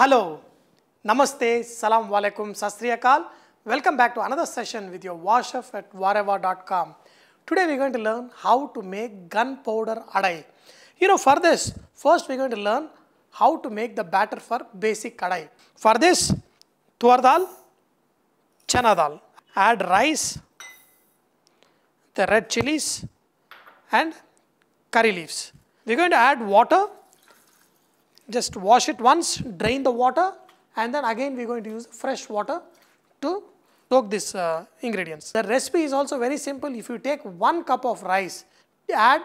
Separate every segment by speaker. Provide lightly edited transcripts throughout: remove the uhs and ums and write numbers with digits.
Speaker 1: Hello, Namaste, Salam Walaikum, Sat Sri Akal. Welcome back to another session with your warchef at wareva.com. Today we are going to learn how to make gunpowder adai. For this, first we are going to learn how to make the batter for basic adai. For this, tur dal, chana dal. Add rice, the red chilies and curry leaves. We are going to add water. Just wash it once, drain the water, and then again we are going to use fresh water to soak these ingredients. The recipe is also very simple. If you take 1 cup of rice, add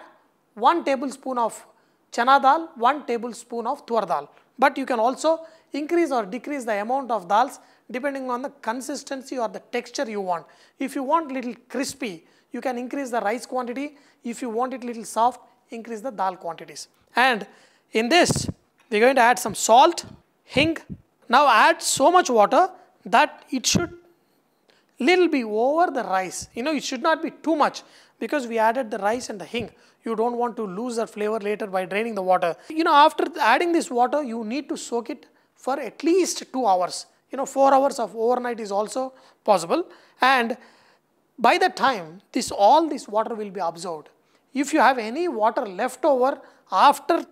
Speaker 1: 1 tablespoon of chana dal, 1 tablespoon of tur dal. But you can also increase or decrease the amount of dals depending on the consistency or the texture you want. If you want little crispy, you can increase the rice quantity. If you want it little soft, increase the dal quantities. And in this, we are going to add some salt, hing. Now add so much water that it should little be over the rice. It should not be too much because we added the rice and the hing. You don't want to lose the flavor later by draining the water. After adding this water, you need to soak it for at least 2 hours. 4 hours of overnight is also possible. And by the time all this water will be absorbed. If you have any water left over after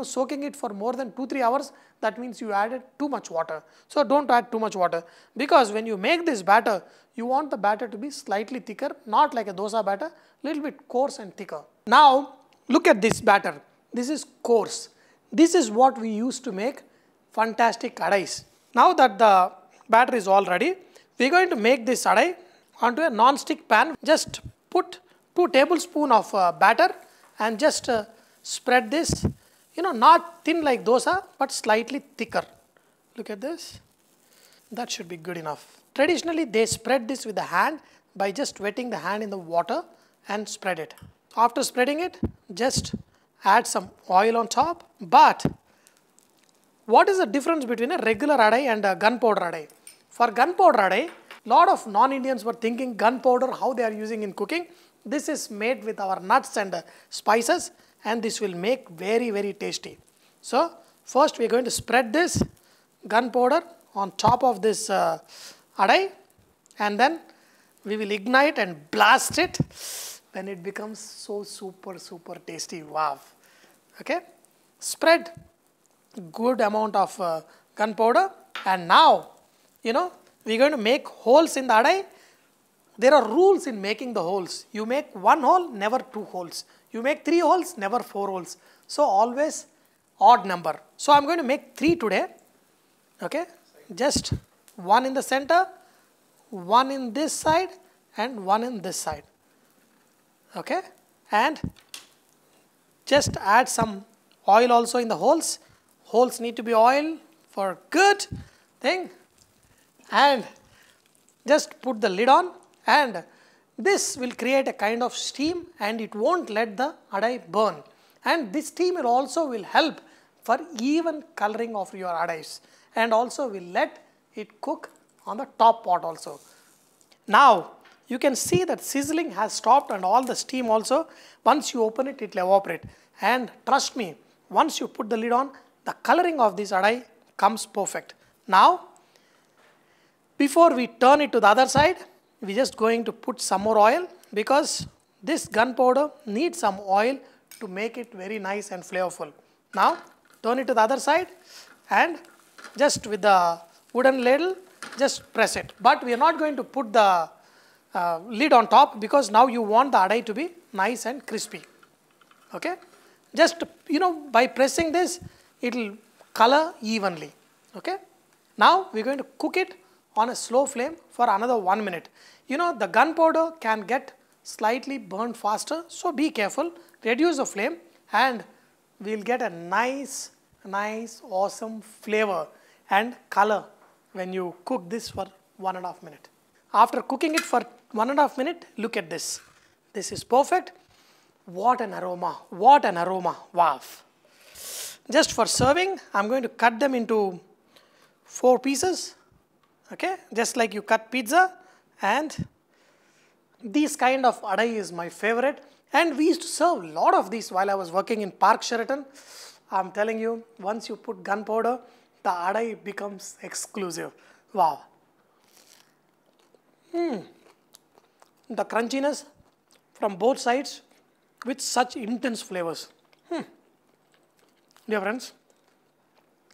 Speaker 1: soaking it for more than 2-3 hours, that means you added too much water. So don't add too much water, because when you make this batter, you want the batter to be slightly thicker, not like a dosa batter, little bit coarse and thicker. Now look at this batter. This is coarse. This is what we use to make fantastic adais. Now that the batter is all ready, we are going to make this adai onto a non-stick pan. Just put 2 tablespoons of batter and just spread this. Not thin like dosa, but slightly thicker. Look at this. That should be good enough. Traditionally, they spread this with the hand by just wetting the hand in the water and spread it. After spreading it, just add some oil on top. But what is the difference between a regular adai and a gunpowder adai? For gunpowder adai, lot of non-Indians were thinking gunpowder, how they are using in cooking. This is made with our nuts and spices, and this will make very, very tasty. So first we are going to spread this gunpowder on top of this adai, and then we will ignite and blast it when it becomes so super tasty. Wow. Okay. Spread good amount of gunpowder, and now we are going to make holes in the adai. There are rules in making the holes. You make 1 hole, never 2 holes. You make 3 holes, never 4 holes. So always odd number. So I am going to make 3 today. Okay. Just 1 in the center, 1 in this side, and 1 in this side. Okay. And just add some oil also in the holes. Holes need to be oil for good thing. And just put the lid on, and this will create a kind of steam, and it won't let the adai burn. And this steam will help for even coloring of your adais, and also will let it cook on the top pot also. Now you can see that sizzling has stopped, and all the steam also, once you open it, it will evaporate. And trust me, once you put the lid on, the coloring of this adai comes perfect. Now before we turn it to the other side, we are just going to put some more oil, because this gunpowder needs some oil to make it very nice and flavorful. Now turn it to the other side, and just with the wooden ladle, just press it. But we are not going to put the lid on top, because now you want the adai to be nice and crispy. Okay. Just by pressing this, it will color evenly. Okay. Now we are going to cook it on a slow flame for another 1 minute. The gunpowder can get slightly burned faster, so be careful. Reduce the flame, and we will get a nice, awesome flavor and color when you cook this for 1.5 minutes. After cooking it for 1.5 minutes, look at this. This is perfect. What an aroma! What an aroma! Wow! Just for serving, I am going to cut them into 4 pieces. Okay, just like you cut pizza. And this kind of adai is my favorite, and we used to serve a lot of these while I was working in Park Sheraton. I'm telling you, once you put gunpowder, the adai becomes exclusive. Wow. The crunchiness from both sides with such intense flavors. Dear friends,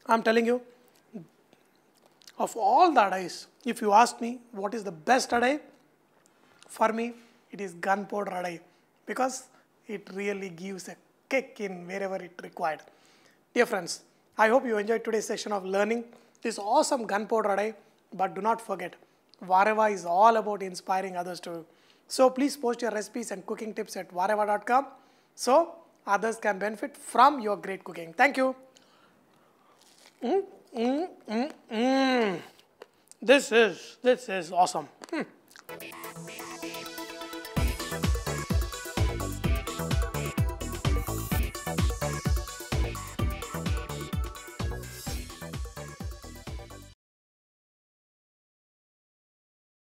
Speaker 1: I'm telling you, of all the adais, if you ask me what is the best adai, for me it is gunpowder adai because it really gives a kick in wherever it required. Dear friends, I hope you enjoyed today's session of learning this awesome gunpowder adai, but do not forget, Vareva is all about inspiring others too. So please post your recipes and cooking tips at vareva.com so others can benefit from your great cooking. Thank you. This is awesome.